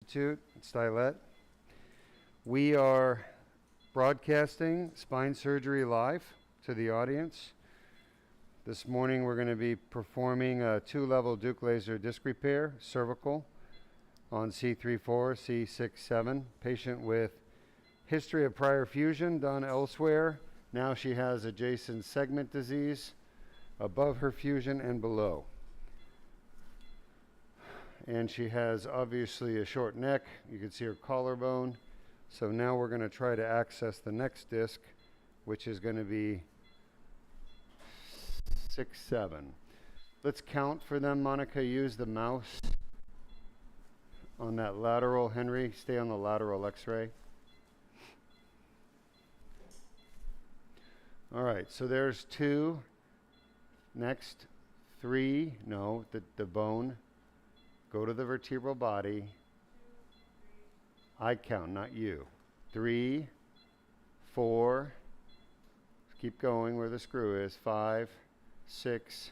Institute, Stylet. We are broadcasting spine surgery live to the audience. This morning we're going to be performing a 2-level Duke laser disc repair, cervical, on C3-4, C6-7. Patient with history of prior fusion done elsewhere. Now she has adjacent segment disease above her fusion and below. And she has obviously a short neck. You can see her collarbone. So now we're going to try to access the next disc, which is going to be 6-7. Let's count for them, Monica. Use the mouse on that lateral. Henry, stay on the lateral x-ray. All right, so there's 2. Next, 3. No, the bone. Go to the vertebral body. I count, not you. 3, 4. Keep going where the screw is. 5, 6,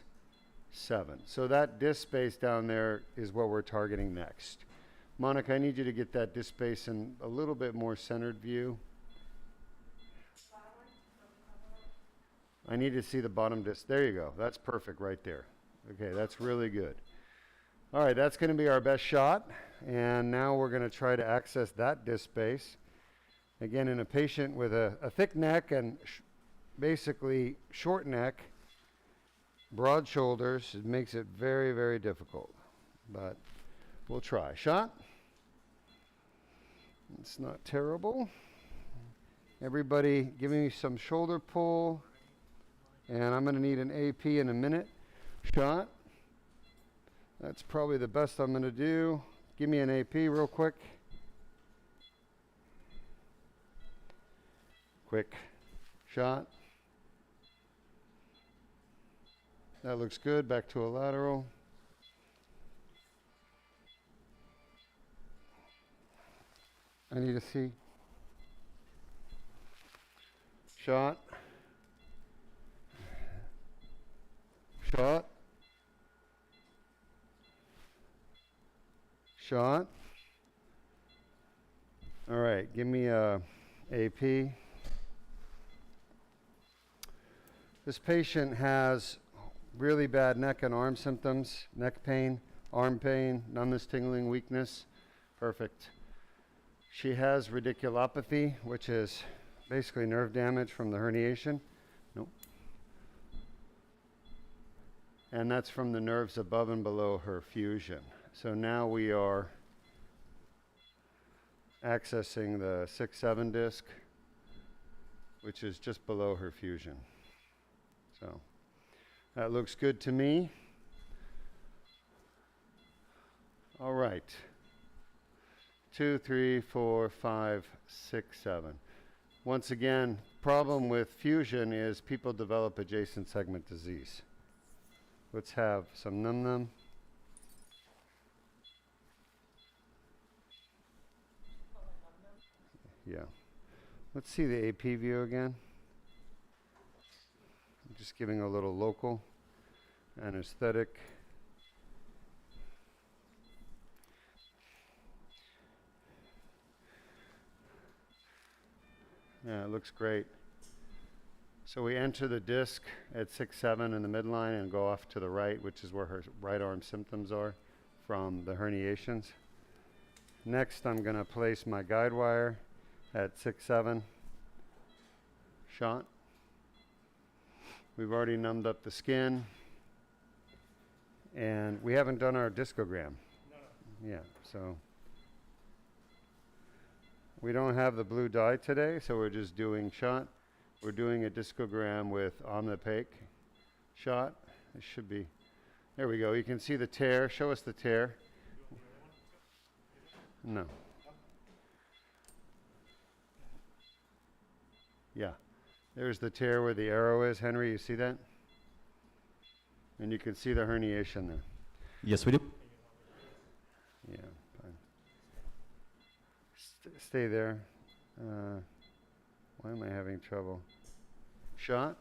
7. So that disc space down there is what we're targeting next. Monica, I need you to get that disc space in a little bit more centered view. I need to see the bottom disc. There you go. That's perfect right there. Okay, that's really good. All right, that's going to be our best shot. And now we're going to try to access that disc space. Again, in a patient with a thick neck and basically short neck, broad shoulders, it makes it very, very difficult. But we'll try. Shot. It's not terrible. Everybody give me some shoulder pull. And I'm going to need an AP in a minute. Shot. That's probably the best I'm going to do. Give me an AP real quick. Quick shot. That looks good. Back to a lateral. I need to see. Shot. Shot. Shot. All right, give me a AP. This patient has really bad neck and arm symptoms, neck pain, arm pain, numbness, tingling, weakness. Perfect. She has radiculopathy, which is basically nerve damage from the herniation. Nope. And that's from the nerves above and below her fusion. So now we are accessing the 6-7 disc, which is just below her fusion. So that looks good to me. All right. 2, 3, 4, 5, 6, 7. Once again, problem with fusion is people develop adjacent segment disease. Let's have some num-num. Yeah. Let's see the AP view again. I'm just giving a little local anesthetic. Yeah, it looks great. So we enter the disc at 6-7 in the midline and go off to the right, which is where her right arm symptoms are from the herniations. Next, I'm going to place my guide wire at 6-7. Shot. We've already numbed up the skin. And we haven't done our discogram. No. Yeah, so we don't have the blue dye today, so we're just doing shot. We're doing a discogram with omnipaque shot. It should be, there we go. You can see the tear. Show us the tear. No. Yeah. There's the tear where the arrow is. Henry, you see that? And you can see the herniation there. Yes, we do. Yeah. Fine. Stay there. Why am I having trouble? Shot.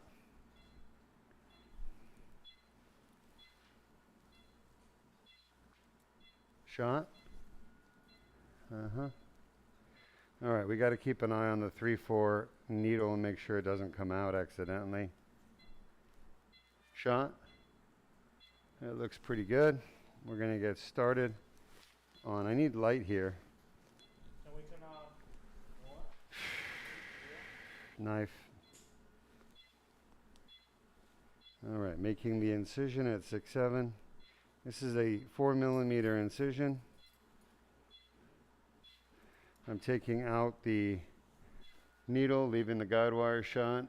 Shot. Uh-huh. All right, we got to keep an eye on the 3-4 needle and make sure it doesn't come out accidentally. Shot. It looks pretty good. We're going to get started on, I need light here. Can we turn on more? Knife. All right, making the incision at 6-7. This is a 4mm incision. I'm taking out the needle, leaving the guide wire shot.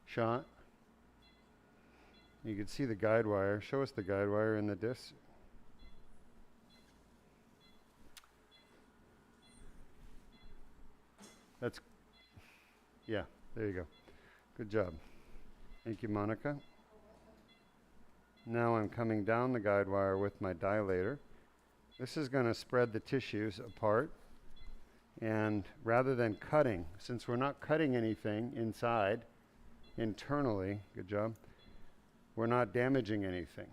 Shot. You can see the guide wire. Show us the guide wire in the disc. That's, yeah, there you go. Good job. Thank you, Monica. Now I'm coming down the guide wire with my dilator. This is going to spread the tissues apart, and rather than cutting, since we're not cutting anything inside, internally, good job, we're not damaging anything.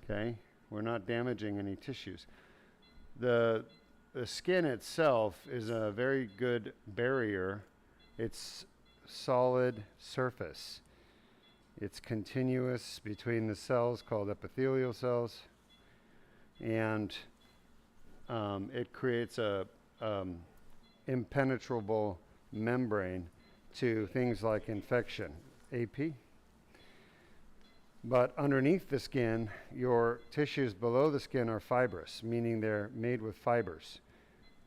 Okay? We're not damaging any tissues. The skin itself is a very good barrier. It's solid surface. It's continuous between the cells called epithelial cells, and it creates a impenetrable membrane to things like infection, AP. But underneath the skin, your tissues below the skin are fibrous, meaning they're made with fibers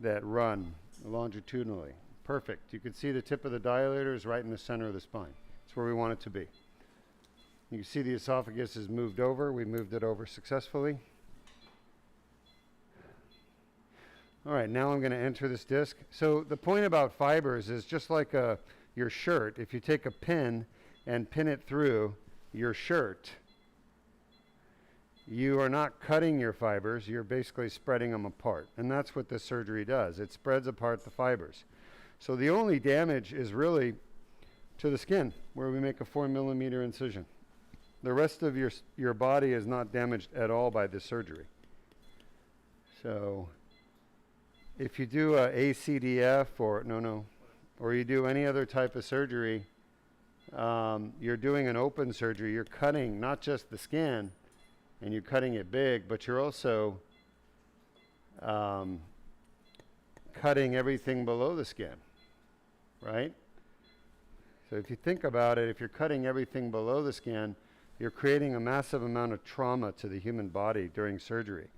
that run longitudinally. Perfect. You can see the tip of the dilator is right in the center of the spine. It's where we want it to be. You can see the esophagus is moved over. We moved it over successfully. All right, now I'm going to enter this disc. So the point about fibers is just like your shirt. If you take a pin and pin it through your shirt, you are not cutting your fibers. You're basically spreading them apart. And that's what this surgery does. It spreads apart the fibers. So the only damage is really to the skin, where we make a 4mm incision. The rest of your body is not damaged at all by this surgery. So if you do a ACDF or you do any other type of surgery, you're doing an open surgery. You're cutting not just the skin, and you're cutting it big, but you're also cutting everything below the skin, right? So if you think about it, if you're cutting everything below the skin, you're creating a massive amount of trauma to the human body during surgery.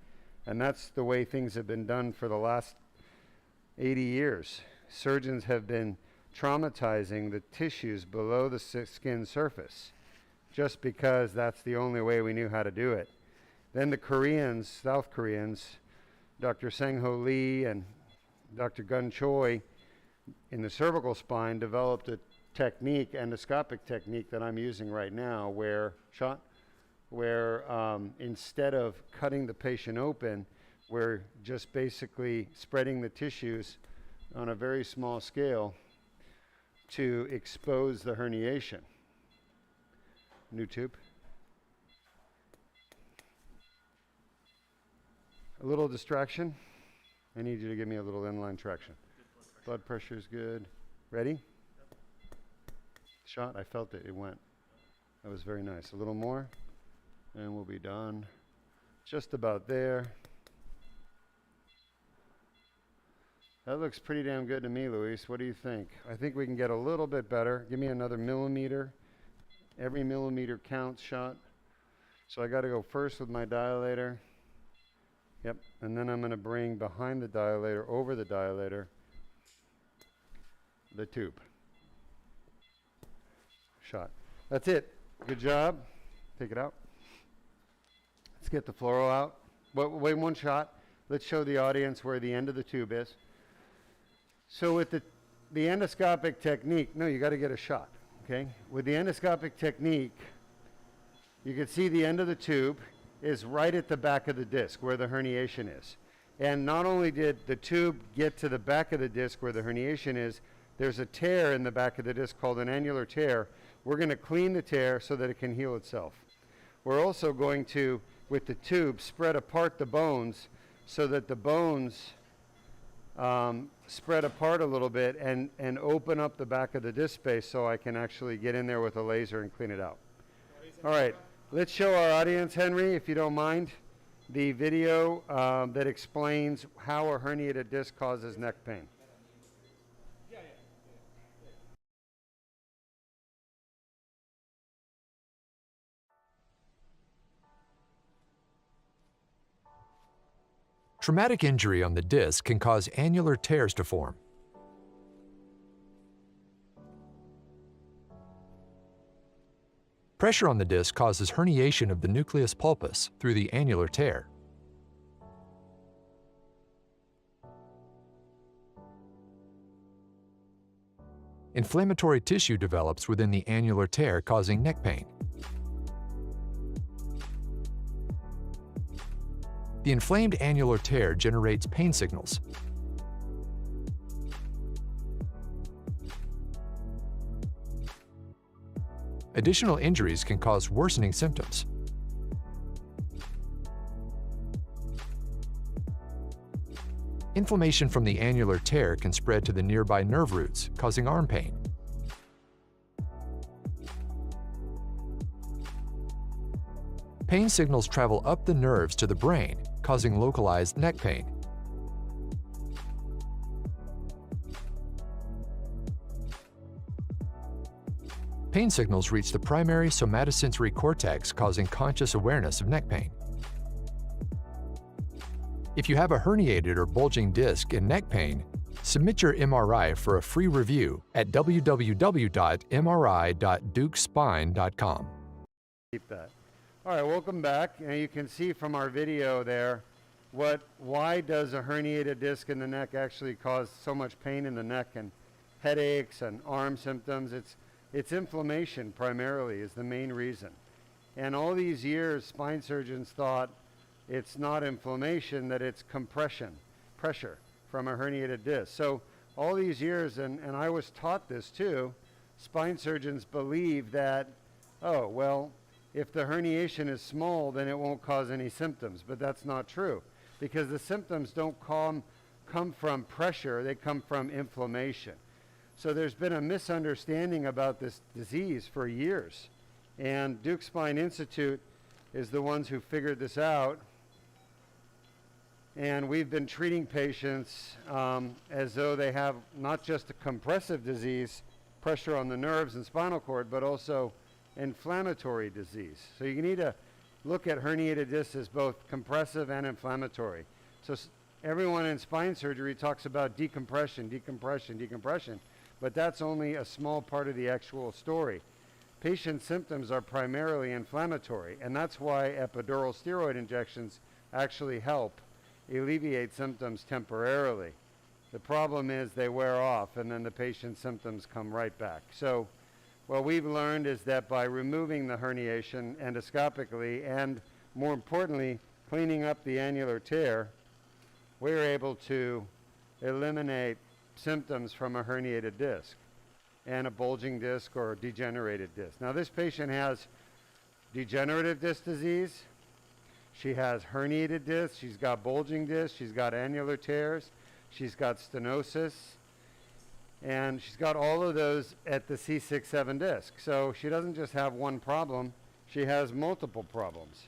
And that's the way things have been done for the last 80 years. Surgeons have been traumatizing the tissues below the skin surface just because that's the only way we knew how to do it. Then the Koreans, South Koreans, Dr. Sang-Ho Lee and Dr. Gun Choi in the cervical spine developed a technique, endoscopic technique that I'm using right now, where instead of cutting the patient open, we're just basically spreading the tissues on a very small scale to expose the herniation. New tube. A little distraction. I need you to give me a little inline traction. Blood pressure is good. Ready? Yep. Shot. I felt it. It went. That was very nice. A little more, and we'll be done. Just about there. That looks pretty damn good to me, Luis. What do you think? I think we can get a little bit better. Give me another millimeter. Every millimeter counts, shot. So I got to go first with my dilator. Yep. And then I'm going to bring behind the dilator, over the dilator, the tube. Shot. That's it. Good job. Take it out. Let's get the fluoro out. Wait, one shot. Let's show the audience where the end of the tube is. So with the endoscopic technique, no, you got to get a shot, okay? With the endoscopic technique, you can see the end of the tube is right at the back of the disc where the herniation is. And not only did the tube get to the back of the disc where the herniation is, there's a tear in the back of the disc called an annular tear. We're going to clean the tear so that it can heal itself. We're also going to with the tube, spread apart the bones so that the bones spread apart a little bit and open up the back of the disc space so I can actually get in there with a laser and clean it out. All right, let's show our audience, Henry, if you don't mind, the video that explains how a herniated disc causes neck pain. Traumatic injury on the disc can cause annular tears to form. Pressure on the disc causes herniation of the nucleus pulpus through the annular tear. Inflammatory tissue develops within the annular tear, causing neck pain. The inflamed annular tear generates pain signals. Additional injuries can cause worsening symptoms. Inflammation from the annular tear can spread to the nearby nerve roots, causing arm pain. Pain signals travel up the nerves to the brain, causing localized neck pain. Pain signals reach the primary somatosensory cortex, causing conscious awareness of neck pain. If you have a herniated or bulging disc and neck pain, submit your MRI for a free review at www.mri.dukespine.com. Keep that. All right, welcome back. And you can see from our video there why does a herniated disc in the neck actually cause so much pain in the neck and headaches and arm symptoms. It's inflammation primarily is the main reason. And all these years, spine surgeons thought it's not inflammation, that it's compression, pressure from a herniated disc. So all these years, and I was taught this too, spine surgeons believe that, oh, well, if the herniation is small, then it won't cause any symptoms. But that's not true, because the symptoms don't come from pressure, they come from inflammation. So there's been a misunderstanding about this disease for years. And Duke Spine Institute is the ones who figured this out. And we've been treating patients as though they have not just a compressive disease, pressure on the nerves and spinal cord, but also inflammatory disease. So you need to look at herniated discs as both compressive and inflammatory. So everyone in spine surgery talks about decompression, decompression, decompression, but that's only a small part of the actual story. Patient symptoms are primarily inflammatory, and that's why epidural steroid injections actually help alleviate symptoms temporarily. The problem is they wear off, and then the patient's symptoms come right back. So what we've learned is that by removing the herniation endoscopically and, more importantly, cleaning up the annular tear, we're able to eliminate symptoms from a herniated disc and a bulging disc or degenerated disc. Now, this patient has degenerative disc disease. She has herniated discs. She's got bulging discs. She's got annular tears. She's got stenosis. And she's got all of those at the C6-7 disc. So she doesn't just have one problem. She has multiple problems,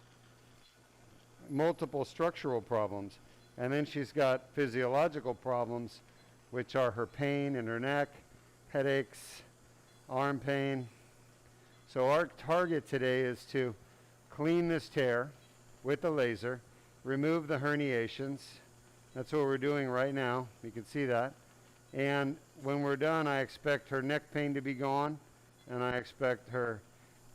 multiple structural problems. And then she's got physiological problems, which are her pain in her neck, headaches, arm pain. So our target today is to clean this tear with the laser, remove the herniations. That's what we're doing right now. You can see that. And when we're done, I expect her neck pain to be gone, and I expect her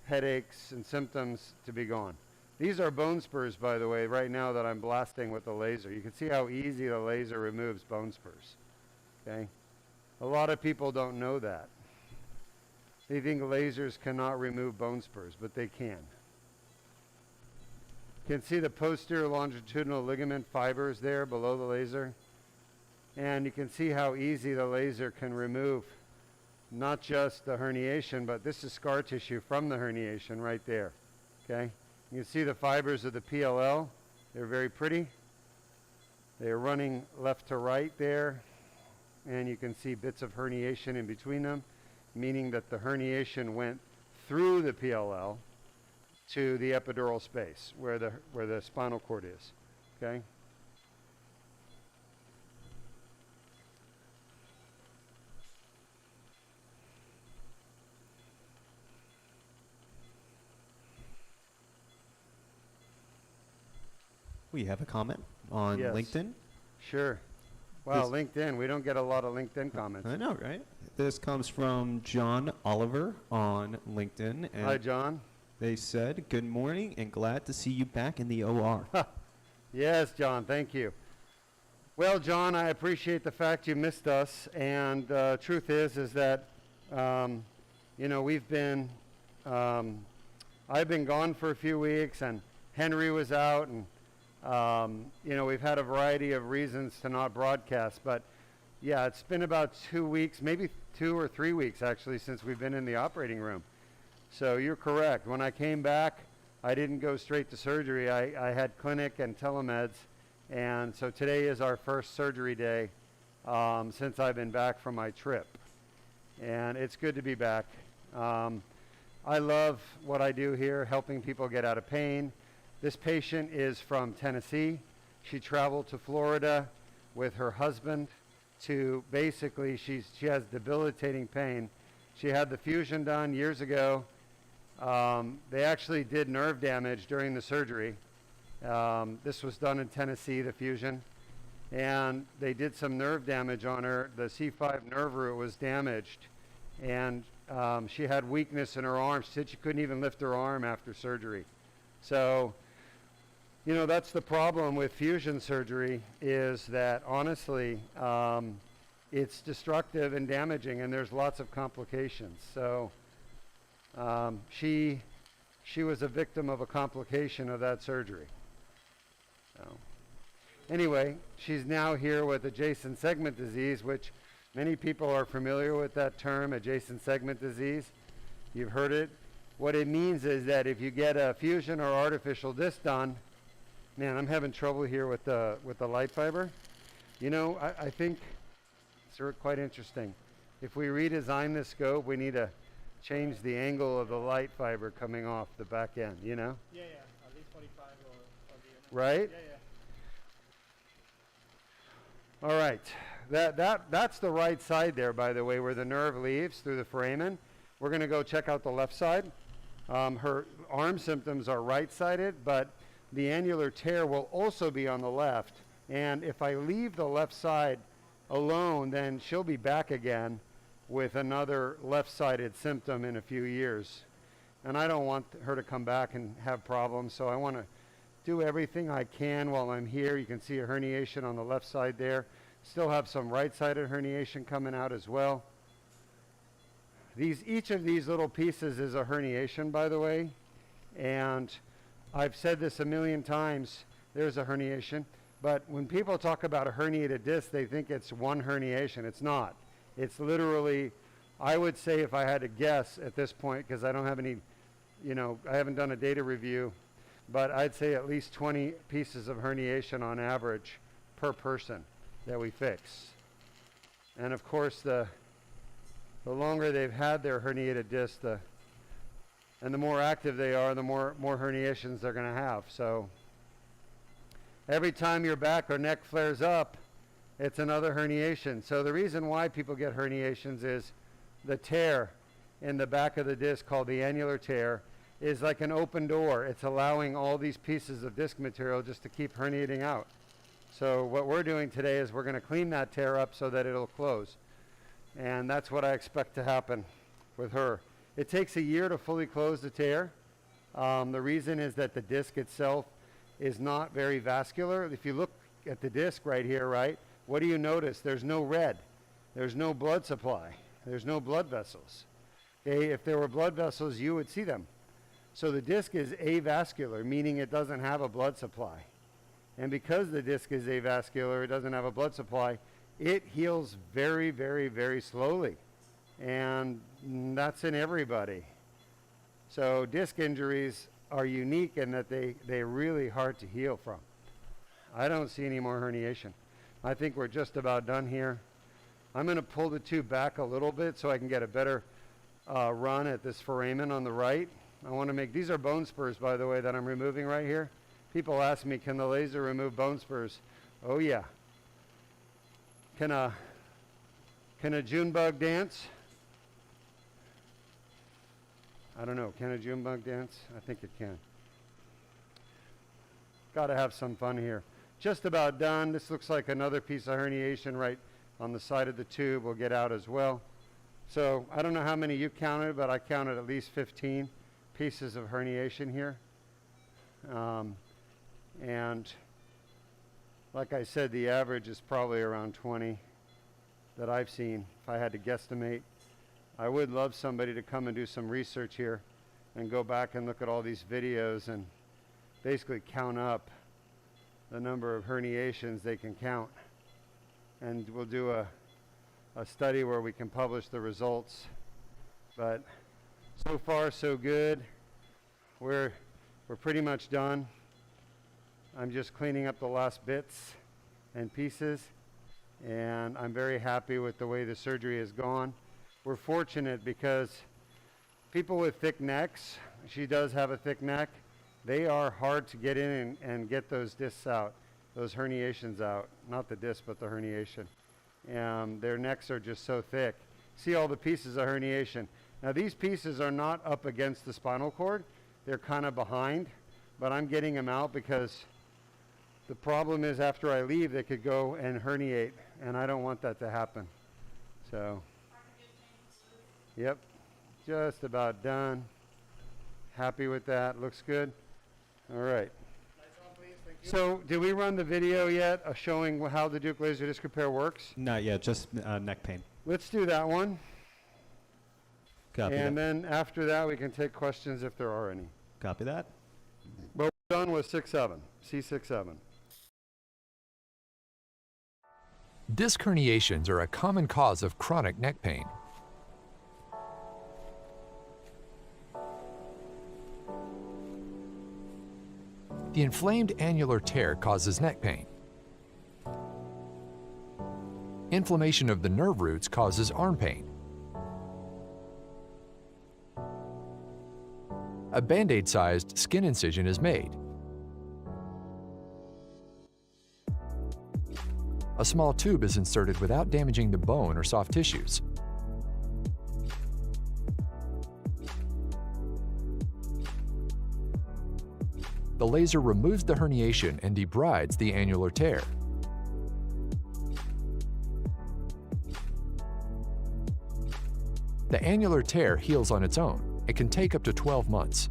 headaches and symptoms to be gone. These are bone spurs, by the way, right now that I'm blasting with the laser. You can see how easy the laser removes bone spurs. Okay? A lot of people don't know that. They think lasers cannot remove bone spurs, but they can. You can see the posterior longitudinal ligament fibers there below the laser. And you can see how easy the laser can remove not just the herniation, but this is scar tissue from the herniation right there. Okay? You can see the fibers of the PLL. They're very pretty. They're running left to right there, and you can see bits of herniation in between them, meaning that the herniation went through the PLL to the epidural space where the spinal cord is. Okay? We have a comment on Yes. LinkedIn. Sure. Wow, LinkedIn. We don't get a lot of LinkedIn comments. I know, right? This comes from John Oliver on LinkedIn. And Hi, John. they said, "Good morning and glad to see you back in the OR." Yes, John, thank you. Well, John, I appreciate the fact you missed us, and truth is that, we've been, I've been gone for a few weeks, and Henry was out, and, we've had a variety of reasons to not broadcast, but yeah, it's been about 2 weeks, maybe 2 or 3 weeks actually, since we've been in the operating room. So you're correct. When I came back, I didn't go straight to surgery. I had clinic and telemeds, and so today is our first surgery day since I've been back from my trip. And it's good to be back. I love what I do here, helping people get out of pain. This patient is from Tennessee. She traveled to Florida with her husband to basically, she has debilitating pain. She had the fusion done years ago. They actually did nerve damage during the surgery. This was done in Tennessee, the fusion. And they did some nerve damage on her. The C5 nerve root was damaged. And she had weakness in her arm. She said she couldn't even lift her arm after surgery. So, that's the problem with fusion surgery, is that honestly, it's destructive and damaging, and there's lots of complications. So she was a victim of a complication of that surgery. So anyway, she's now here with adjacent segment disease, which many people are familiar with that term, adjacent segment disease. You've heard it. What it means is that if you get a fusion or artificial disc done, man, I'm having trouble here with the light fiber. I think it's quite interesting. If we redesign this scope, we need to change the angle of the light fiber coming off the back end, Yeah, at least 45 or the Right? Yeah. All right. That's the right side there, by the way, where the nerve leaves through the foramen. We're going to go check out the left side. Her arm symptoms are right-sided, but the annular tear will also be on the left. And if I leave the left side alone, then she'll be back again with another left-sided symptom in a few years. And I don't want her to come back and have problems, so I want to do everything I can while I'm here. You can see a herniation on the left side there. Still have some right-sided herniation coming out as well. Each of these little pieces is a herniation, by the way, and I've said this a million times, there's a herniation, but when people talk about a herniated disc, they think it's one herniation. It's not. It's literally, I would say, if I had to guess at this point, because I don't have any, I haven't done a data review, but I'd say at least 20 pieces of herniation on average per person that we fix. And of course, the longer they've had their herniated disc, and the more active they are, the more herniations they're going to have. So every time your back or neck flares up, it's another herniation. So the reason why people get herniations is the tear in the back of the disc, called the annular tear, is like an open door. It's allowing all these pieces of disc material just to keep herniating out. So what we're doing today is we're going to clean that tear up so that it'll close. And that's what I expect to happen with her. It takes a year to fully close the tear. The reason is that the disc itself is not very vascular. If you look at the disc right here, right, what do you notice? There's no red. There's no blood supply. There's no blood vessels. Okay, if there were blood vessels, you would see them. So the disc is avascular, meaning it doesn't have a blood supply. And because the disc is avascular, it doesn't have a blood supply, it heals very, very, very slowly. And that's in everybody. So disc injuries are unique in that they're really hard to heal from. I don't see any more herniation. I think we're just about done here. I'm going to pull the tube back a little bit so I can get a better run at this foramen on the right. I want to make, these are bone spurs, by the way, that I'm removing right here. People ask me, can the laser remove bone spurs? Oh yeah. Can a June bug dance? I don't know, can a June bug dance? I think it can. Gotta have some fun here. Just about done. This looks like another piece of herniation right on the side of the tube. We'll get out as well. So I don't know how many you counted, but I counted at least 15 pieces of herniation here. And like I said, the average is probably around 20 that I've seen, if I had to guesstimate. I would love somebody to come and do some research here and go back and look at all these videos and basically count up the number of herniations they can count. And we'll do a study where we can publish the results. But so far so good. We're pretty much done. I'm just cleaning up the last bits and pieces, and I'm very happy with the way the surgery has gone. We're fortunate because people with thick necks, she does have a thick neck, they are hard to get in and get those discs out, those herniations out. Not the disc, but the herniation. Their necks are just so thick. See all the pieces of herniation. Now these pieces are not up against the spinal cord. They're kind of behind, but I'm getting them out because the problem is after I leave, they could go and herniate, and I don't want that to happen. So, yep, just about done. Happy with that. Looks good. All right. So, did we run the video yet showing how the Duke laser disc repair works? Not yet, just neck pain. Let's do that one. Copy And that. then after that, we can take questions if there are any. Copy that. But we're done with 6-7, C6-7. Disc herniations are a common cause of chronic neck pain. The inflamed annular tear causes neck pain. Inflammation of the nerve roots causes arm pain. A Band-Aid-sized skin incision is made. A small tube is inserted without damaging the bone or soft tissues. The laser removes the herniation and debrides the annular tear. The annular tear heals on its own. It can take up to 12 months.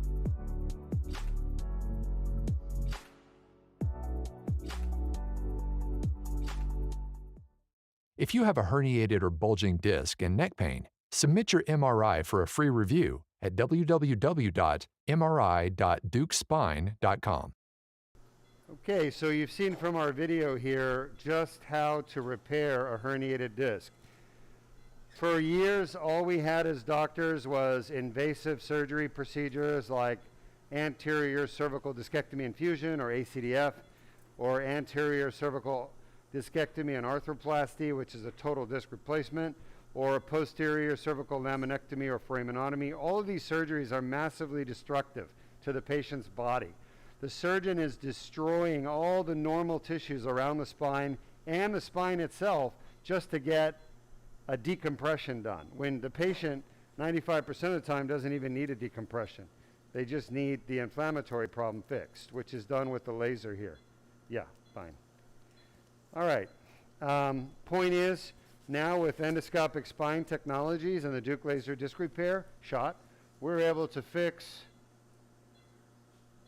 If you have a herniated or bulging disc and neck pain, submit your MRI for a free review at www.mri.dukespine.com. Okay, so you've seen from our video here just how to repair a herniated disc. For years, all we had as doctors was invasive surgery procedures like anterior cervical discectomy and fusion, or ACDF, or anterior cervical discectomy and arthroplasty, which is a total disc replacement, or a posterior cervical laminectomy or foraminotomy. All of these surgeries are massively destructive to the patient's body. The surgeon is destroying all the normal tissues around the spine and the spine itself just to get a decompression done, when the patient 95% of the time doesn't even need a decompression. They just need the inflammatory problem fixed, which is done with the laser here. Yeah, fine. All right. Point is, now with endoscopic spine technologies and the Duke laser disc repair shot, we're able to fix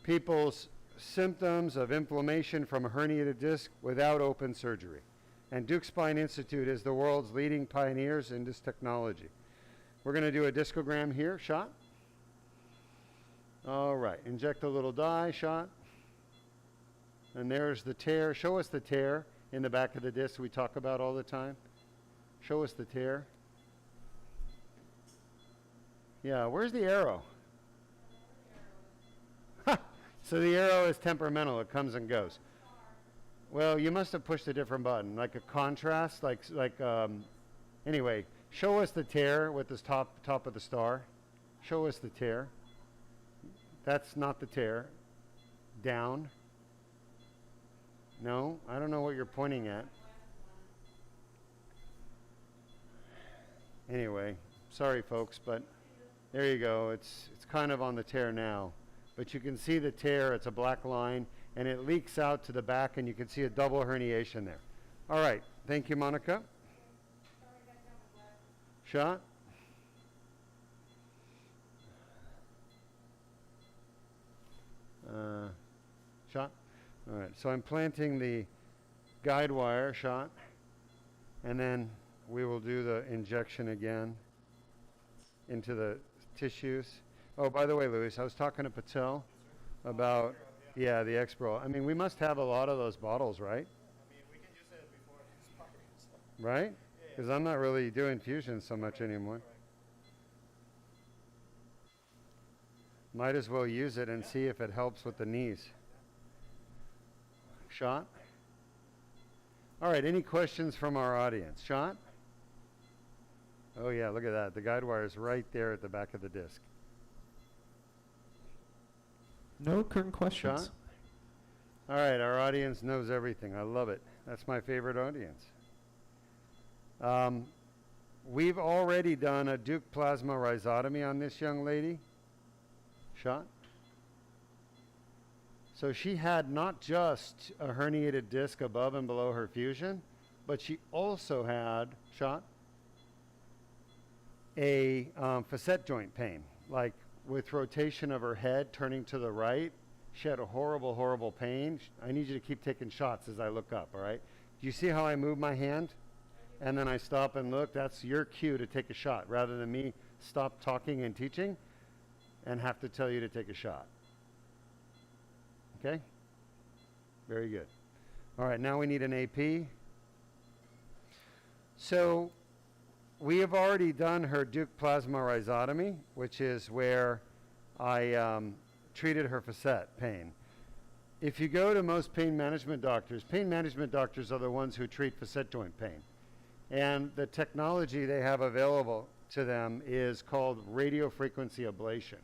people's symptoms of inflammation from a herniated disc without open surgery. And Duke Spine Institute is the world's leading pioneers in this technology. We're going to do a discogram here, shot. All right, inject a little dye, shot. And there's the tear. Show us the tear in the back of the disc we talk about all the time. Show us the tear. Yeah, where's the arrow? So the arrow is temperamental. It comes and goes. Well, you must have pushed a different button, like a contrast, anyway, show us the tear with this top of the star. Show us the tear. That's not the tear. Down. No, I don't know what you're pointing at. Anyway, sorry folks, but there you go. It's kind of on the tear now. But you can see the tear. It's a black line, and it leaks out to the back, and you can see a double herniation there. All right. Thank you, Monica. Shot. Shot. All right. So I'm planting the guide wire. Shot. And then we will do the injection again into the tissues. Oh, by the way, Luis, I was talking to Patel about, yeah, the X-Bro. I mean, we must have a lot of those bottles, right? I mean, we can use it before it's expired. So. Right? Because I'm not really doing fusion so much anymore. Might as well use it and see if it helps with the knees. Shot? All right, any questions from our audience? Shot? Oh yeah, look at that. The guide wire is right there at the back of the disc. No current questions. Shot? All right, our audience knows everything. I love it. That's my favorite audience. We've already done a Duke plasma rhizotomy on this young lady. Shot? So she had not just a herniated disc above and below her fusion, but she also had, shot, a facet joint pain, like with rotation of her head turning to the right. She had a horrible, horrible pain. I need you to keep taking shots as I look up, all right? Do you see how I move my hand? And then I stop and look. That's your cue to take a shot, rather than me stop talking and teaching and have to tell you to take a shot. Okay? Very good. All right, now we need an AP. So we have already done her Duke plasma rhizotomy, which is where I treated her facet pain. If you go to most pain management doctors are the ones who treat facet joint pain. And the technology they have available to them is called radiofrequency ablation.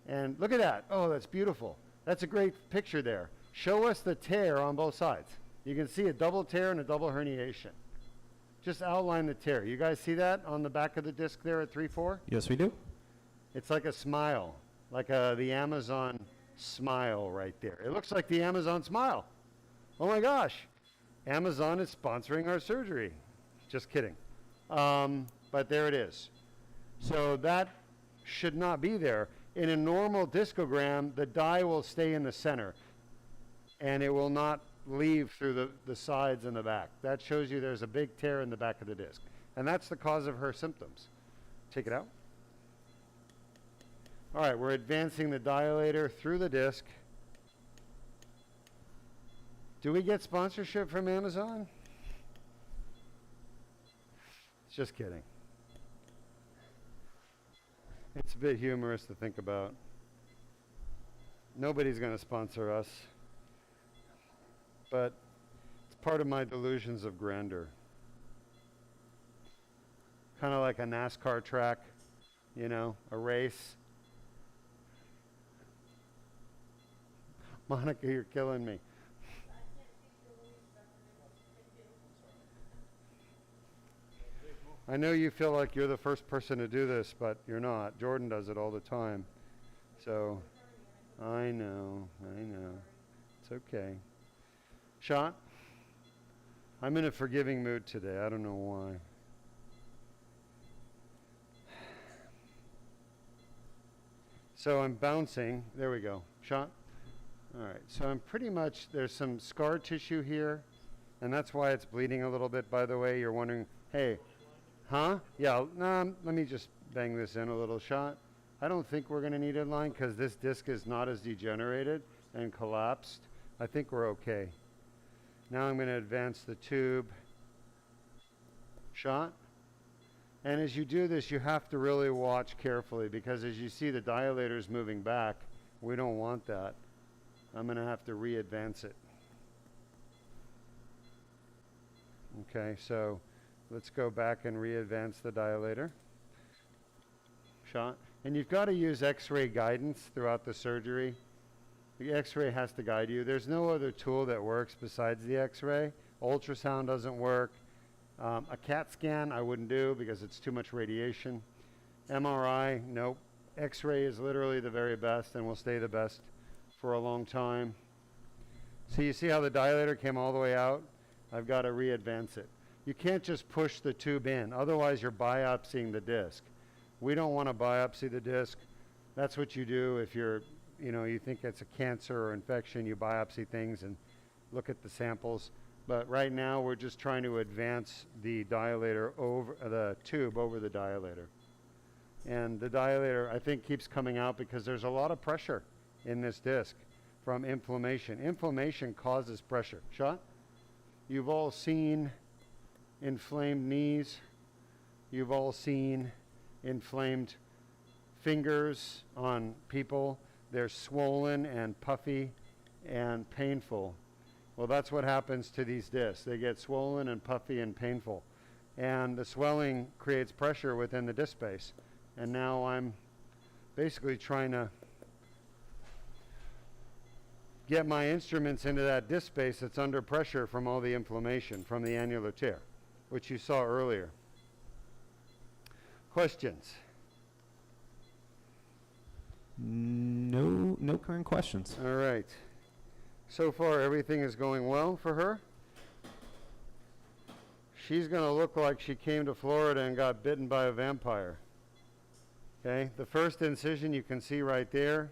And look at that. Oh, that's beautiful. That's a great picture there. Show us the tear on both sides. You can see a double tear and a double herniation. Just outline the tear. You guys see that on the back of the disc there at 3-4? Yes, we do. It's like a smile, like the Amazon smile right there. It looks like the Amazon smile. Oh my gosh. Amazon is sponsoring our surgery. Just kidding. But there it is. So that should not be there. In a normal discogram, the dye will stay in the center, and it will not leave through the sides and the back. That shows you there's a big tear in the back of the disc. And that's the cause of her symptoms. Take it out. All right, we're advancing the dilator through the disc. Do we get sponsorship from Amazon? Just kidding. It's a bit humorous to think about. Nobody's going to sponsor us. But it's part of my delusions of grandeur. Kind of like a NASCAR track, you know, a race. Monica, you're killing me. I know you feel like you're the first person to do this, but you're not. Jordan does it all the time. So, I know. It's okay. Shot? I'm in a forgiving mood today. I don't know why. So I'm bouncing. There we go. Shot? All right. So I'm pretty much, there's some scar tissue here, and that's why it's bleeding a little bit, by the way. You're wondering, hey, huh? Yeah, let me just bang this in a little. Shot. I don't think we're going to need inline because this disc is not as degenerated and collapsed. I think we're okay. Now I'm going to advance the tube. Shot. And as you do this, you have to really watch carefully because as you see the dilator is moving back We don't want that. I'm going to have to re-advance it. Okay, so let's go back and re-advance the dilator. Shot. And you've got to use X-ray guidance throughout the surgery. The X-ray has to guide you. There's no other tool that works besides the X-ray. Ultrasound doesn't work. A CAT scan I wouldn't do because it's too much radiation. MRI, nope. X-ray is literally the very best and will stay the best for a long time. So you see how the dilator came all the way out? I've got to re-advance it. You can't just push the tube in, otherwise you're biopsying the disc. We don't want to biopsy the disc. That's what you do if you think it's a cancer or infection, you biopsy things and look at the samples. But right now we're just trying to advance the dilator over the tube over the dilator. And the dilator, I think, keeps coming out because there's a lot of pressure in this disc from inflammation. Inflammation causes pressure. Shot? You've all seen inflamed knees. You've all seen inflamed fingers on people. They're swollen and puffy and painful. Well, that's what happens to these discs. They get swollen and puffy and painful. And the swelling creates pressure within the disc space. And now I'm basically trying to get my instruments into that disc space that's under pressure from all the inflammation from the annular tear, which you saw earlier. Questions? No current questions. All right. So far, everything is going well for her. She's going to look like she came to Florida and got bitten by a vampire. Okay, the first incision you can see right there.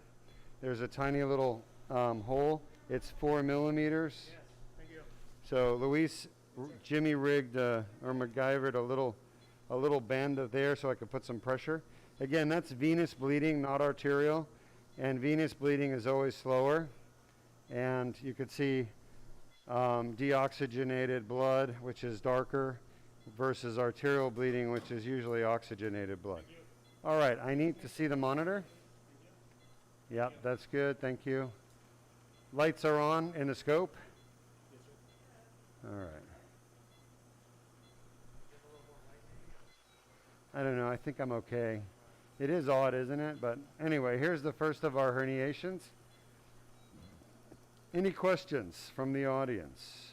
There's a tiny little hole. It's 4 millimeters. Yes, thank you. So Luis, Jimmy rigged or MacGyvered a little band of there so I could put some pressure. Again, that's venous bleeding, not arterial. And venous bleeding is always slower. And you could see deoxygenated blood, which is darker, versus arterial bleeding, which is usually oxygenated blood. All right, I need to see the monitor. Yep, that's good, thank you. Lights are on in the scope. All right. I don't know, I think I'm okay. It is odd, isn't it? But anyway, here's the first of our herniations. Any questions from the audience?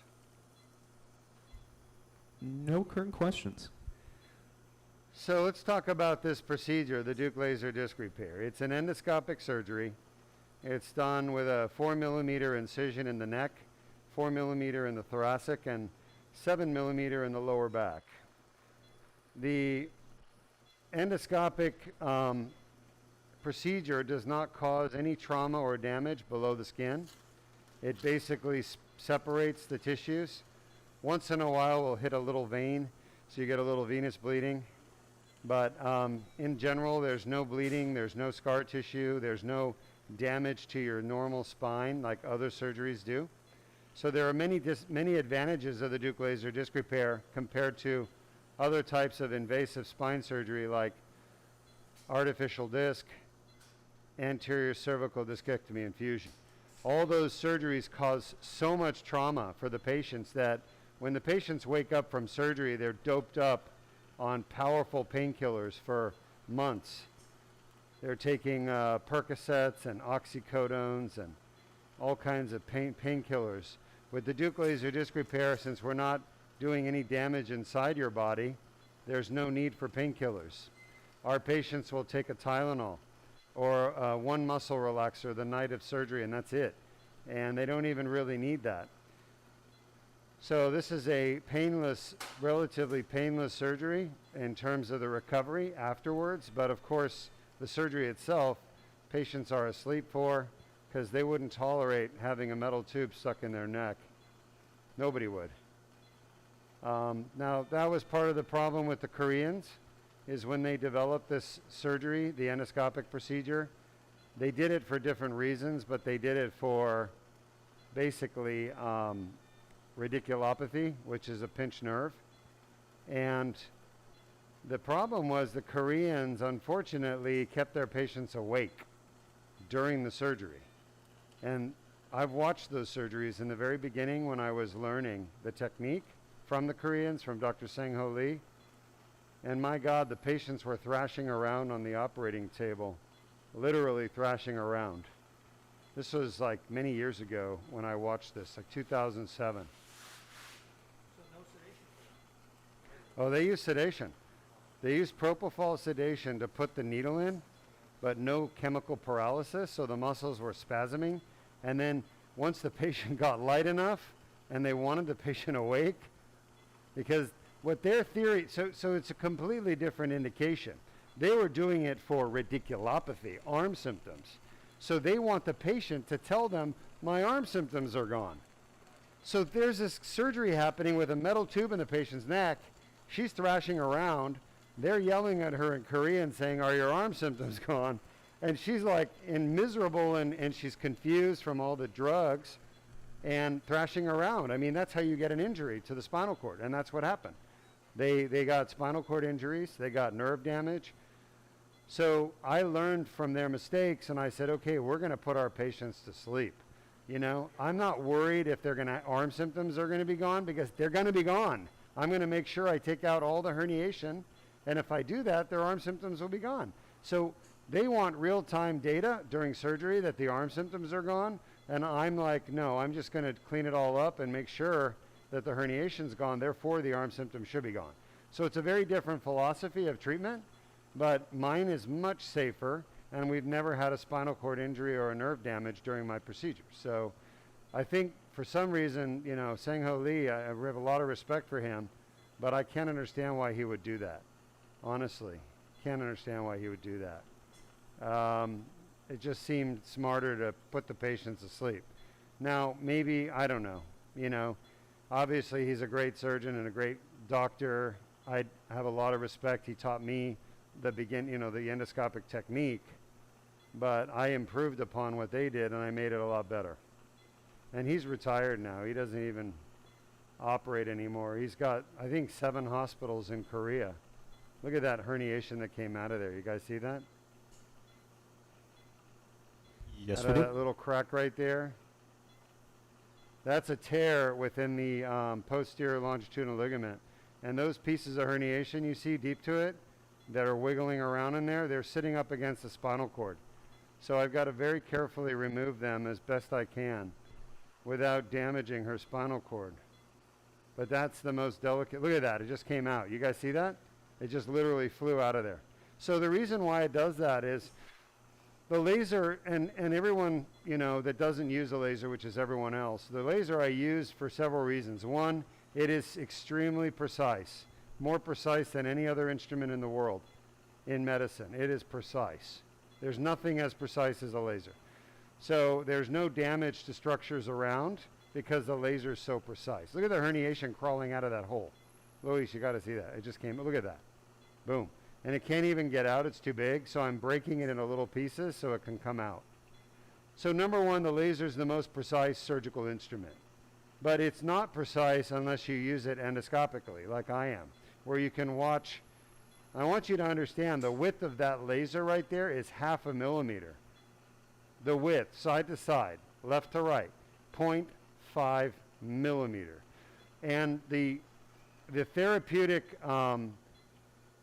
No current questions. So let's talk about this procedure, the Duke laser disc repair. It's an endoscopic surgery. It's done with a 4 millimeter incision in the neck, 4 millimeter in the thoracic, and 7 millimeter in the lower back. The endoscopic procedure does not cause any trauma or damage below the skin. It basically separates the tissues. Once in a while we'll hit a little vein, so you get a little venous bleeding. But in general, there's no bleeding, there's no scar tissue, there's no damage to your normal spine like other surgeries do. So there are many advantages of the Duke laser disc repair compared to other types of invasive spine surgery like artificial disc, anterior cervical discectomy and fusion. All those surgeries cause so much trauma for the patients that when the patients wake up from surgery, they're doped up on powerful painkillers for months. They're taking Percocets and oxycodones and all kinds of painkillers. With the Duke laser disc repair, since we're not doing any damage inside your body, there's no need for painkillers. Our patients will take a Tylenol or one muscle relaxer the night of surgery, and that's it. And they don't even really need that. So this is a painless, relatively painless surgery in terms of the recovery afterwards. But of course, the surgery itself, patients are asleep for because they wouldn't tolerate having a metal tube stuck in their neck. Nobody would. Now, that was part of the problem with the Koreans, is when they developed this surgery, the endoscopic procedure, they did it for different reasons, but they did it for basically radiculopathy, which is a pinched nerve. And the problem was the Koreans, unfortunately, kept their patients awake during the surgery. And I've watched those surgeries in the very beginning when I was learning the technique from the Koreans, from Dr. Sang-Ho Lee. And my God, the patients were thrashing around on the operating table, literally thrashing around. This was like many years ago when I watched this, like 2007. So no sedation? Oh, they use sedation. They use propofol sedation to put the needle in, but no chemical paralysis, so the muscles were spasming. And then once the patient got light enough and they wanted the patient awake, because what their theory, so it's a completely different indication. They were doing it for radiculopathy, arm symptoms. So they want the patient to tell them, my arm symptoms are gone. So there's this surgery happening with a metal tube in the patient's neck. She's thrashing around. They're yelling at her in Korean saying, are your arm symptoms gone? And she's like miserable and she's confused from all the drugs and thrashing around. I mean, that's how you get an injury to the spinal cord, and that's what happened. They got spinal cord injuries, they got nerve damage. So I learned from their mistakes, and I said, okay, we're going to put our patients to sleep. You know, I'm not worried if arm symptoms are going to be gone, because they're going to be gone. I'm going to make sure I take out all the herniation, and if I do that, their arm symptoms will be gone. So they want real-time data during surgery that the arm symptoms are gone, and I'm like, no, I'm just going to clean it all up and make sure that the herniation's gone, therefore the arm symptoms should be gone. So it's a very different philosophy of treatment, but mine is much safer, and we've never had a spinal cord injury or a nerve damage during my procedures. So I think for some reason, you know, Sang-Ho Lee, I have a lot of respect for him, but I can't understand why he would do that. Honestly, can't understand why he would do that. It just seemed smarter to put the patients to sleep. Now, maybe, I don't know, you know, obviously he's a great surgeon and a great doctor. I have a lot of respect. He taught me the endoscopic technique, but I improved upon what they did and I made it a lot better. And he's retired now. He doesn't even operate anymore. He's got, I think, 7 hospitals in Korea. Look at that herniation that came out of there. You guys see that? Yes, Out we of do. that little crack right there. That's a tear within the posterior longitudinal ligament. And those pieces of herniation you see deep to it that are wiggling around in there, they're sitting up against the spinal cord. So I've got to very carefully remove them as best I can without damaging her spinal cord. But that's the most delicate. Look at that. It just came out. You guys see that? It just literally flew out of there. So the reason why it does that is the laser, and everyone, you know, that doesn't use a laser, which is everyone else, the laser I use for several reasons. One, it is extremely precise, more precise than any other instrument in the world in medicine. It is precise. There's nothing as precise as a laser. So there's no damage to structures around because the laser is so precise. Look at the herniation crawling out of that hole. Luis, you got to see that. It just came. Look at that. Boom. And it can't even get out. It's too big. So I'm breaking it into little pieces so it can come out. So number one, the laser is the most precise surgical instrument. But it's not precise unless you use it endoscopically, like I am, where you can watch. I want you to understand the width of that laser right there is 0.5 millimeter. The width, side to side, left to right, 0.5 millimeter. And the therapeutic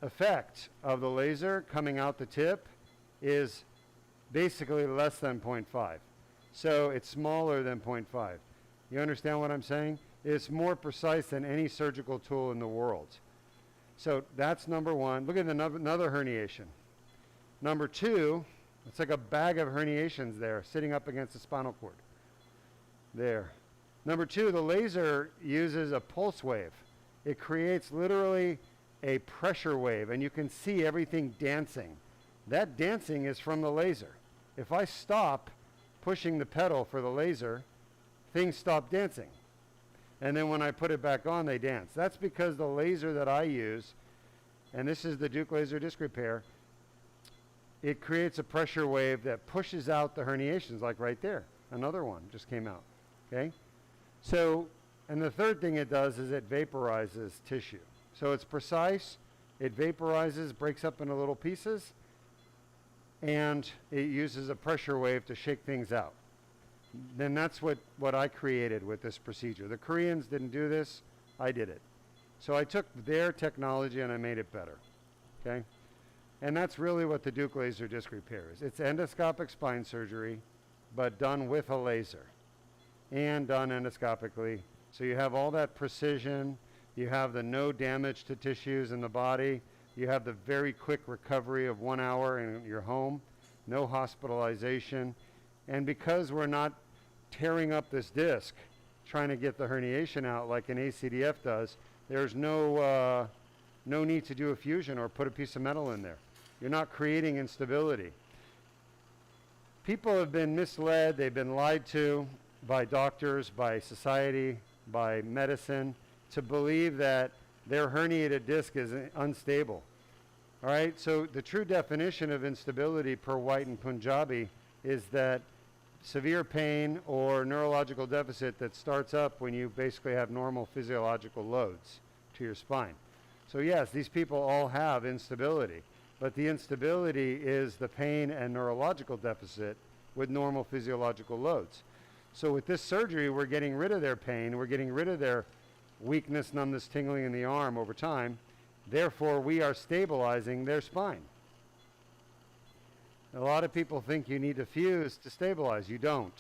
effect of the laser coming out the tip is basically less than 0.5. So it's smaller than 0.5. You understand what I'm saying? It's more precise than any surgical tool in the world. So that's number one. Look at another herniation. Number two, it's like a bag of herniations there sitting up against the spinal cord. There. Number two, the laser uses a pulse wave. It creates literally a pressure wave, and you can see everything dancing. That dancing is from the laser. If I stop pushing the pedal for the laser, things stop dancing. And then when I put it back on, they dance. That's because the laser that I use, and this is the Duke Laser Disc Repair, it creates a pressure wave that pushes out the herniations, like right there. Another one just came out, okay? So, and the third thing it does is it vaporizes tissue. So it's precise, it vaporizes, breaks up into little pieces, and it uses a pressure wave to shake things out. Then that's what I created with this procedure. The Koreans didn't do this, I did it. So I took their technology and I made it better, okay? And that's really what the Duke laser disc repair is. It's endoscopic spine surgery, but done with a laser and done endoscopically. So you have all that precision, you have the no damage to tissues in the body, you have the very quick recovery of 1 hour in your home, no hospitalization. And because we're not tearing up this disc, trying to get the herniation out like an ACDF does, there's no need to do a fusion or put a piece of metal in there. You're not creating instability. People have been misled, they've been lied to by doctors, by society, by medicine, to believe that their herniated disc is unstable. All right, so the true definition of instability per White and Punjabi is that severe pain or neurological deficit that starts up when you basically have normal physiological loads to your spine. So yes, these people all have instability, but the instability is the pain and neurological deficit with normal physiological loads. So with this surgery, we're getting rid of their pain, we're getting rid of their weakness, numbness, tingling in the arm over time. Therefore, we are stabilizing their spine. A lot of people think you need to fuse to stabilize. You don't.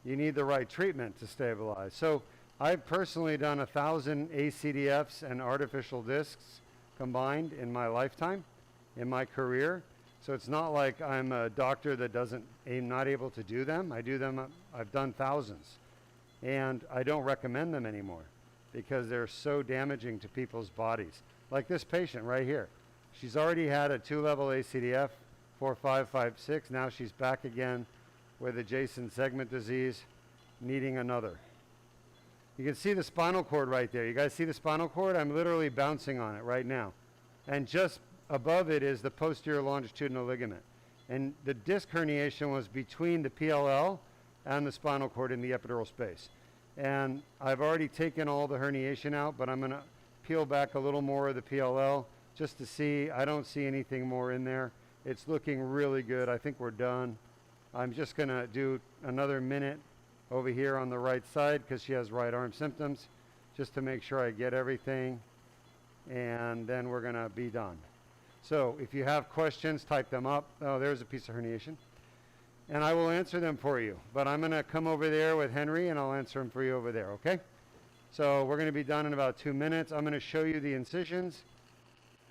You need the right treatment to stabilize. So I've personally done 1,000 ACDFs and artificial discs combined in my lifetime, in my career. So it's not like I'm a doctor that am not able to do them. I do them, I've done thousands. And I don't recommend them anymore because they're so damaging to people's bodies. Like this patient right here. She's already had a 2-level ACDF, 4, 5, 5, 6. Now she's back again with adjacent segment disease, needing another. You can see the spinal cord right there. You guys see the spinal cord? I'm literally bouncing on it right now. And just above it is the posterior longitudinal ligament. And the disc herniation was between the PLL and the spinal cord in the epidural space. And I've already taken all the herniation out, but I'm going to peel back a little more of the PLL just to see. I don't see anything more in there. It's looking really good. I think we're done. I'm just going to do another minute over here on the right side because she has right arm symptoms, just to make sure I get everything. And then we're going to be done. So if you have questions, type them up. Oh, there's a piece of herniation. And I will answer them for you. But I'm going to come over there with Henry, and I'll answer them for you over there, okay? So we're going to be done in about 2 minutes. I'm going to show you the incisions.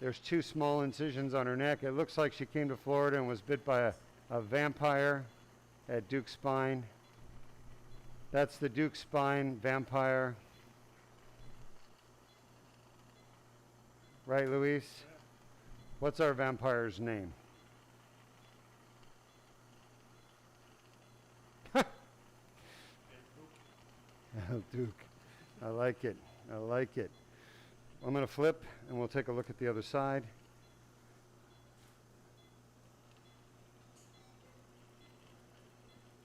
There's 2 small incisions on her neck. It looks like she came to Florida and was bit by a vampire at Duke Spine. That's the Duke Spine vampire. Right, Luis? What's our vampire's name? Oh, Duke. I like it. I like it. I'm going to flip and we'll take a look at the other side.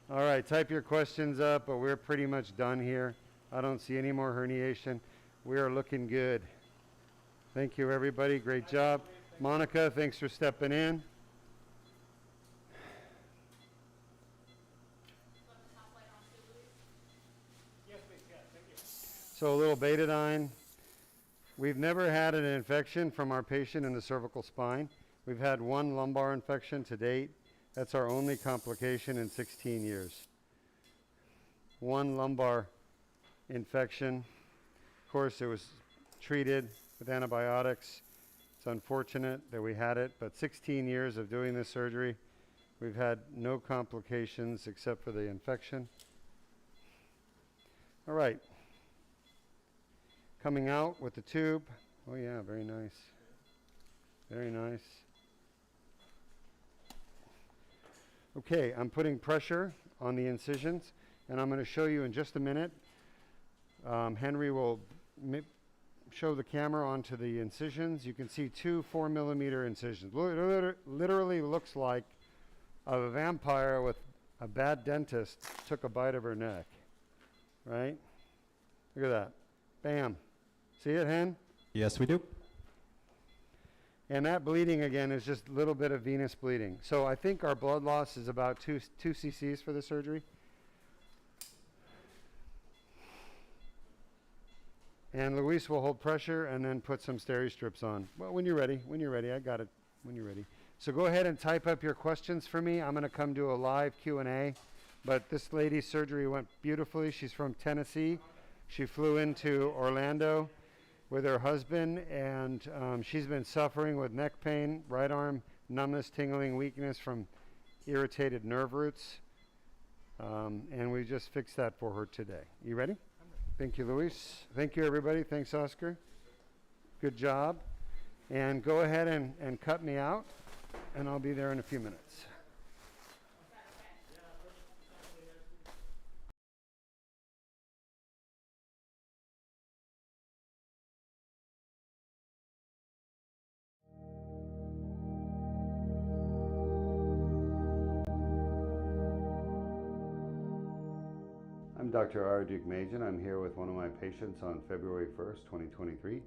All right, type your questions up, but we're pretty much done here. I don't see any more herniation. We are looking good. Thank you, everybody. Great job. Monica, thanks for stepping in. Yes, please. Yeah, thank you. So a little betadine. We've never had an infection from our patient in the cervical spine. We've had 1 lumbar infection to date. That's our only complication in 16 years. 1 lumbar infection. Of course, it was treated with antibiotics. It's unfortunate that we had it, but 16 years of doing this surgery, we've had no complications except for the infection. All right. Coming out with the tube. Oh yeah, very nice. Very nice. Okay, I'm putting pressure on the incisions, and I'm going to show you in just a minute. Henry will show the camera onto the incisions. You can see 2 4-millimeter incisions. Literally looks like a vampire with a bad dentist took a bite of her neck. Right? Look at that. Bam. See it, Hen? Yes, we do. And that bleeding again is just a little bit of venous bleeding. So I think our blood loss is about 2 cc's for the surgery. And Luis will hold pressure and then put some steri strips on. Well, when you're ready, I got it, when you're ready. So go ahead and type up your questions for me. I'm gonna come do a live Q&A. But this lady's surgery went beautifully. She's from Tennessee. She flew into Orlando with her husband, and she's been suffering with neck pain, right arm numbness, tingling, weakness from irritated nerve roots. And we just fixed that for her today. You ready? Thank you, Luis. Thank you, everybody. Thanks, Oscar. Good job. And go ahead and cut me out, and I'll be there in a few minutes. I'm Dr. Arduke-Majan. I'm here with one of my patients on February 1st, 2023.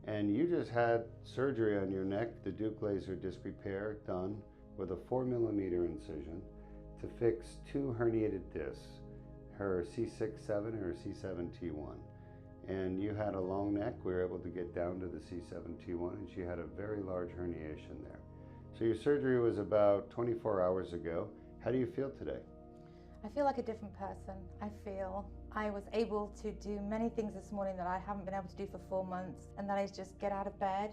And you just had surgery on your neck, the Duke laser disc repair done with a 4mm incision to fix 2 herniated discs, her C6-7 and her C7-T1. And you had a long neck. We were able to get down to the C7-T1, and she had a very large herniation there. So your surgery was about 24 hours ago. How do you feel today? I feel like a different person. I feel I was able to do many things this morning that I haven't been able to do for 4 months, and that is just get out of bed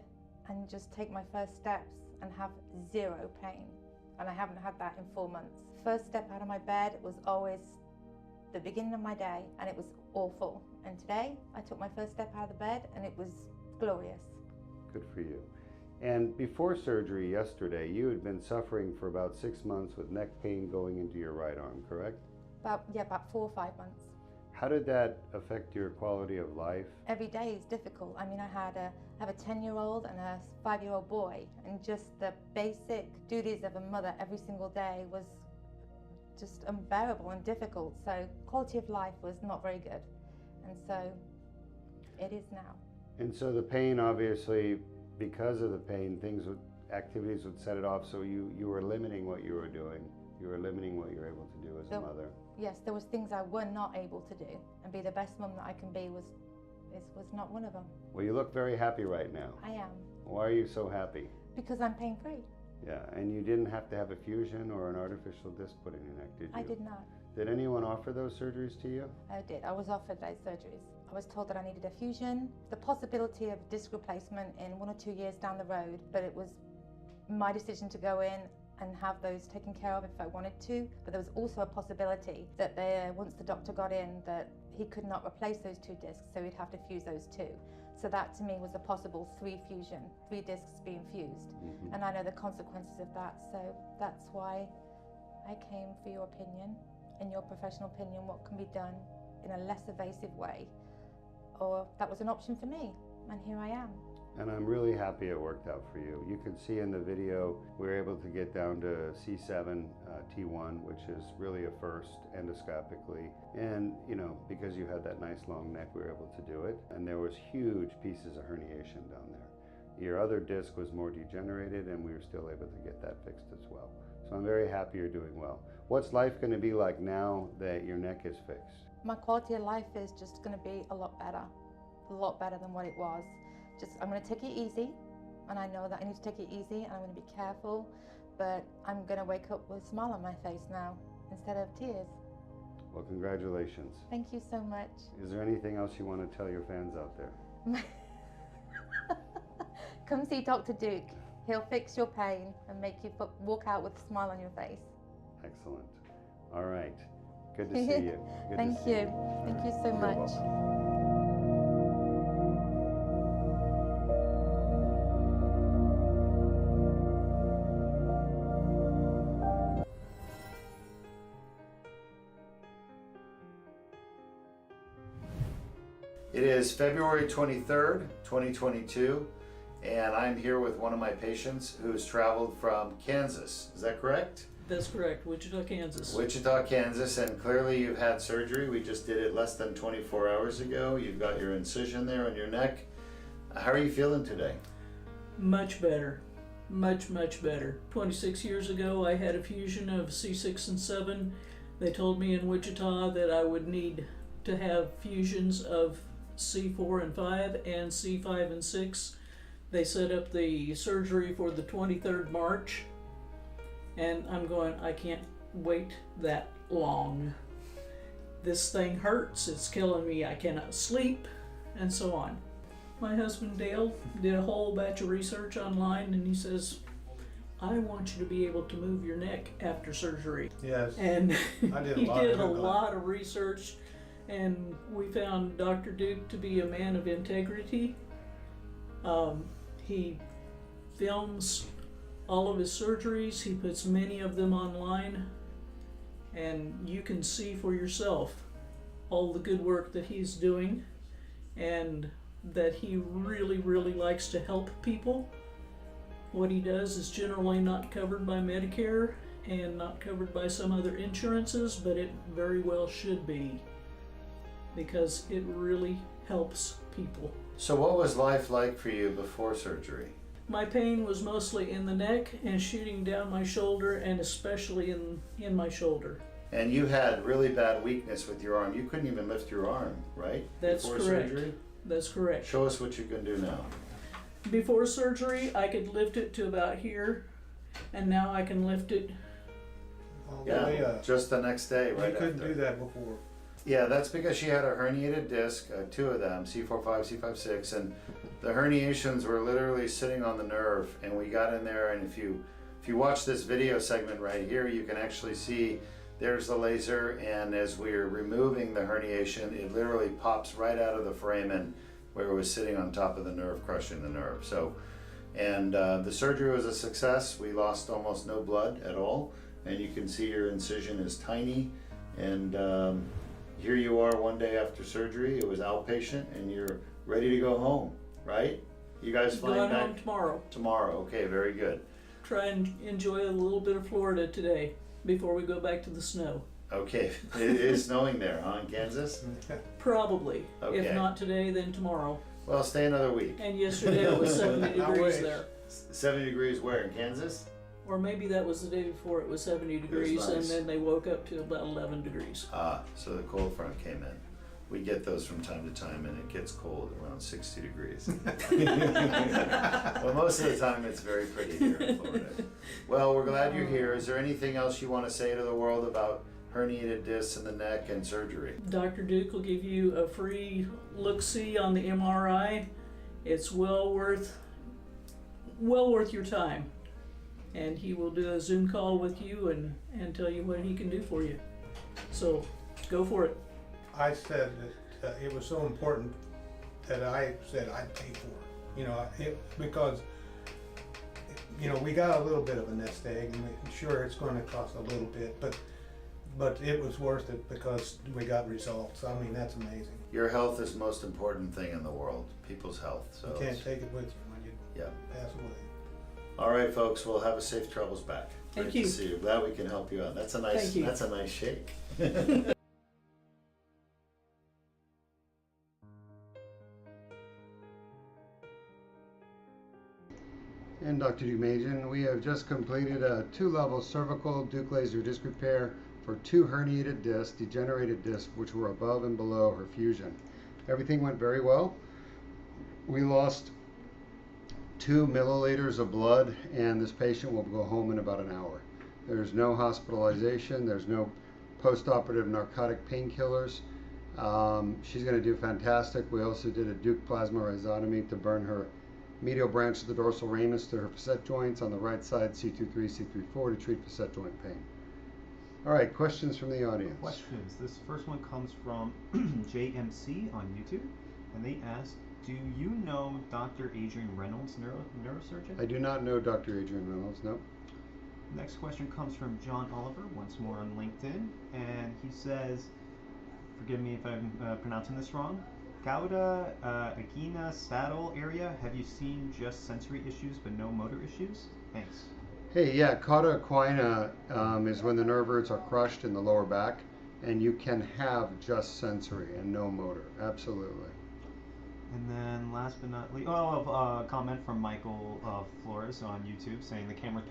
and just take my first steps and have 0 pain. And I haven't had that in 4 months. First step out of my bed was always the beginning of my day, and it was awful. And today I took my first step out of the bed and it was glorious. Good for you. And before surgery yesterday, you had been suffering for about 6 months with neck pain going into your right arm, correct? About 4 or 5 months. How did that affect your quality of life? Every day is difficult. I mean, I have a 10-year-old and a 5-year-old boy, and just the basic duties of a mother every single day was just unbearable and difficult. So quality of life was not very good. And so it is now. And so the pain, obviously, because of the pain, activities would set it off, so you were limiting what you were doing. You were limiting what you were able to do as a mother. Yes, there was things I were not able to do, and be the best mum that I can be was not one of them. Well, you look very happy right now. I am. Why are you so happy? Because I'm pain-free. Yeah, and you didn't have to have a fusion or an artificial disc put in your neck, did you? I did not. Did anyone offer those surgeries to you? I did. I was offered those surgeries. I was told that I needed a fusion, the possibility of disc replacement in 1 or 2 years down the road, but it was my decision to go in and have those taken care of if I wanted to. But there was also a possibility that once the doctor got in, that he could not replace those 2 discs, so he'd have to fuse those 2. So that to me was a possible 3 fusion, 3 discs being fused. Mm-hmm. And I know the consequences of that, so that's why I came for your opinion, in your professional opinion, what can be done in a less evasive way. Or that was an option for me, and here I am. And I'm really happy it worked out for you. You can see in the video, we were able to get down to C7-T1, which is really a first endoscopically. And, because you had that nice long neck, we were able to do it. And there was huge pieces of herniation down there. Your other disc was more degenerated, and we were still able to get that fixed as well. So I'm very happy you're doing well. What's life going to be like now that your neck is fixed? My quality of life is just going to be a lot better than what it was. I'm going to take it easy, and I know that I need to take it easy, and I'm going to be careful, but I'm going to wake up with a smile on my face now instead of tears. Well, congratulations. Thank you so much. Is there anything else you want to tell your fans out there? Come see Dr. Duke. He'll fix your pain and make you walk out with a smile on your face. Excellent. All right. Good to see you. Thank you. Thank you so much. Welcome. It is February 23rd, 2022, and I'm here with one of my patients who's traveled from Kansas. Is that correct? That's correct, Wichita, Kansas. Wichita, Kansas, and clearly you've had surgery. We just did it less than 24 hours ago. You've got your incision there on your neck. How are you feeling today? Much better. much, much better. 26 years ago, I had a fusion of C6 and 7. They told me in Wichita that I would need to have fusions of C4 and 5 and C5 and 6. They set up the surgery for the 23rd March, and I'm going, I can't wait that long. This thing hurts, it's killing me, I cannot sleep, and so on. My husband Dale did a whole batch of research online, and he says, I want you to be able to move your neck after surgery. Yes. And I did a he lot did a of Googling. lot of research, and we found Dr. Duke to be a man of integrity. He films all of his surgeries, he puts many of them online, and you can see for yourself all the good work that he's doing, and that he really, really likes to help people. What he does is generally not covered by Medicare and not covered by some other insurances, but it very well should be, because it really helps people. So what was life like for you before surgery? My pain was mostly in the neck and shooting down my shoulder, and especially in my shoulder. And you had really bad weakness with your arm. You couldn't even lift your arm, right? That's before correct. surgery? That's correct. Show us what you can do now. Before surgery, I could lift it to about here, and now I can lift it. All the Yeah, way up. just the next day, right You couldn't after. do that before. Yeah, that's because she had a herniated disc, two of them, C4-5, C5-6, and the herniations were literally sitting on the nerve. And we got in there, and if you watch this video segment right here, you can actually see there's the laser, and as we're removing the herniation, it literally pops right out of the foramen where it was sitting on top of the nerve, crushing the nerve. So, and the surgery was a success. We lost almost no blood at all, and you can see your incision is tiny, and here you are one day after surgery. It was outpatient, and you're ready to go home, right? You guys flying Going back home tomorrow. tomorrow? Okay, very good. Try and enjoy a little bit of Florida today before we go back to the snow. Okay, it is snowing there, huh, in Kansas? Probably. Okay. If not today, then tomorrow. Well, stay another week. And yesterday it was 70 I degrees wish. there. 70 degrees where, in Kansas? Or maybe that was the day before it was 70 degrees, and nice. then they woke up to about 11 degrees. Ah, so the cold front came in. We get those from time to time, and it gets cold around 60 degrees. Well, most of the time it's very pretty here in Florida. Well, we're glad you're here. Is there anything else you want to say to the world about herniated discs in the neck and surgery? Dr. Duke will give you a free look-see on the MRI. It's well worth your time. And he will do a Zoom call with you and tell you what he can do for you. So go for it. I said that it was so important that I said I'd pay for it. You know, because we got a little bit of a nest egg, and sure it's going to cost a little bit, but it was worth it because we got results. I mean, that's amazing. Your health is the most important thing in the world, people's health. So You can't take it with you when you yeah. pass away. All right, folks. We'll have a safe travels back. Thank Great you. to see you. Glad we can help you out. That's a nice. Thank you. That's a nice shake. And Dr. Dumajian, we have just completed a 2-level cervical Duke laser disc repair for 2 herniated discs, degenerated discs, which were above and below her fusion. Everything went very well. We lost 2 milliliters of blood, and this patient will go home in about an hour. There's no hospitalization. There's no post-operative narcotic painkillers. She's going to do fantastic. We also did a Duke plasma rhizotomy to burn her medial branch of the dorsal ramus to her facet joints on the right side, C3-C4 to treat facet joint pain. All right, questions from the audience. Questions. This first one comes from JMC on YouTube, and they ask, do you know Dr. Adrian Reynolds, neurosurgeon? I do not know Dr. Adrian Reynolds, no. Next question comes from John Oliver, once more on LinkedIn, and he says, forgive me if I'm pronouncing this wrong, Gouda, Agina, Saddle area, have you seen just sensory issues but no motor issues? Thanks. Hey, yeah, cauda equina is when the nerve roots are crushed in the lower back, and you can have just sensory and no motor, absolutely. And then last but not least, comment from Michael Flores on YouTube saying the camera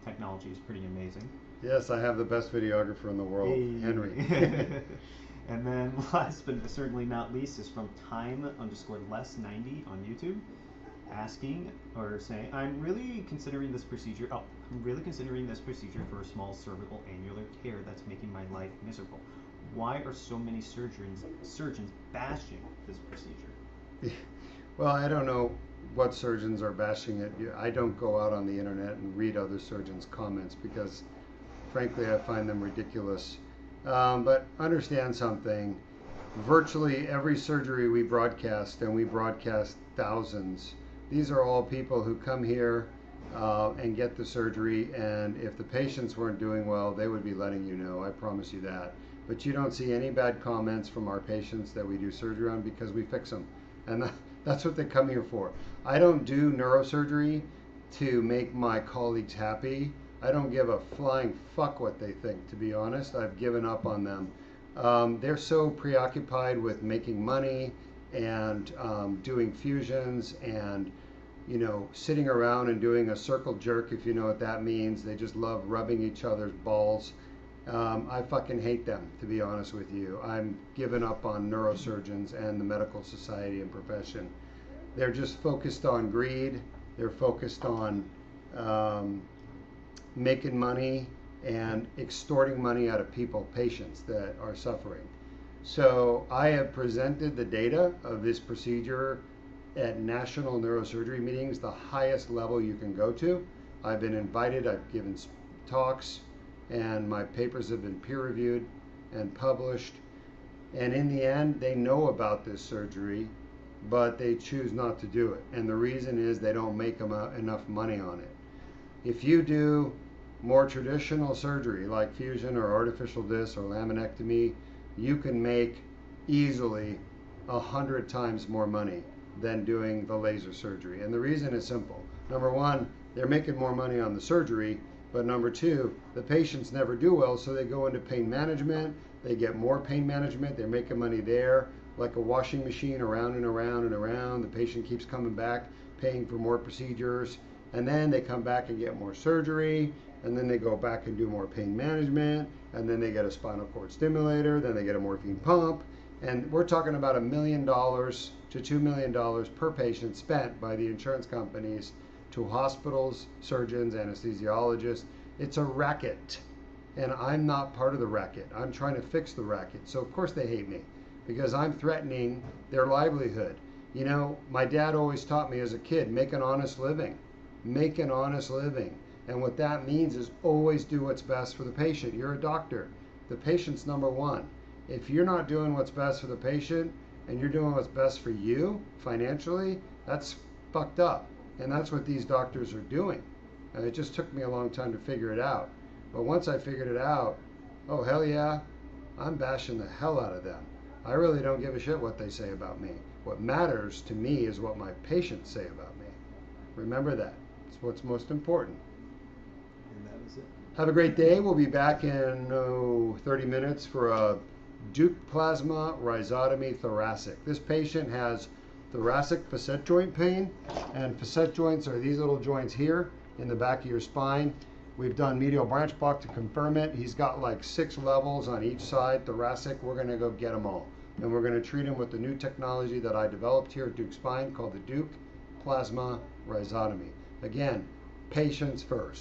technology is pretty amazing. Yes, I have the best videographer in the world, Hey. Henry. And then last but certainly not least is from time_less90 on YouTube, asking or saying, I'm really considering this procedure for a small cervical annular tear that's making my life miserable. Why are so many surgeons bashing this procedure? Well, I don't know what surgeons are bashing it. I don't go out on the internet and read other surgeons' comments because, frankly, I find them ridiculous. But understand something. Virtually every surgery we broadcast, and we broadcast thousands, these are all people who come here and get the surgery, and if the patients weren't doing well, they would be letting you know. I promise you that. But you don't see any bad comments from our patients that we do surgery on because we fix them. And that's what they come here for. I don't do neurosurgery to make my colleagues happy. I don't give a flying fuck what they think, to be honest. I've given up on them. They're so preoccupied with making money and doing fusions and, you know, sitting around and doing a circle jerk, if you know what that means. They just love rubbing each other's balls. I fucking hate them, to be honest with you. I'm giving up on neurosurgeons and the medical society and profession. They're just focused on greed. They're focused on making money and extorting money out of people, patients that are suffering. So I have presented the data of this procedure at national neurosurgery meetings, the highest level you can go to. I've been invited, I've given talks, and my papers have been peer reviewed and published. And in the end, they know about this surgery, but they choose not to do it. And the reason is they don't make enough money on it. If you do more traditional surgery like fusion or artificial disc or laminectomy, you can make easily 100 times more money than doing the laser surgery. And the reason is simple. Number one, they're making more money on the surgery, but number two, the patients never do well, so they go into pain management, they get more pain management, they're making money there, like a washing machine, around and around and around. The patient keeps coming back, paying for more procedures, and then they come back and get more surgery, and then they go back and do more pain management, and then they get a spinal cord stimulator, then they get a morphine pump, and we're talking about $1 million to $2 million per patient spent by the insurance companies to hospitals, surgeons, anesthesiologists. It's a racket, and I'm not part of the racket. I'm trying to fix the racket. So of course they hate me because I'm threatening their livelihood. You know, my dad always taught me as a kid, make an honest living. Make an honest living. And what that means is always do what's best for the patient. You're a doctor. The patient's number one. If you're not doing what's best for the patient and you're doing what's best for you financially, that's fucked up. And that's what these doctors are doing. And it just took me a long time to figure it out. But once I figured it out, oh hell yeah, I'm bashing the hell out of them. I really don't give a shit what they say about me. What matters to me is what my patients say about me. Remember that. It's what's most important. And that was it. Have a great day. We'll be back in 30 minutes for a Duke plasma rhizotomy thoracic. This patient has thoracic facet joint pain, and facet joints are these little joints here in the back of your spine. We've done medial branch block to confirm it. He's got like 6 levels on each side thoracic. We're going to go get them all, and we're going to treat him with the new technology that I developed here at Duke Spine called the Duke plasma rhizotomy. Again, patients first.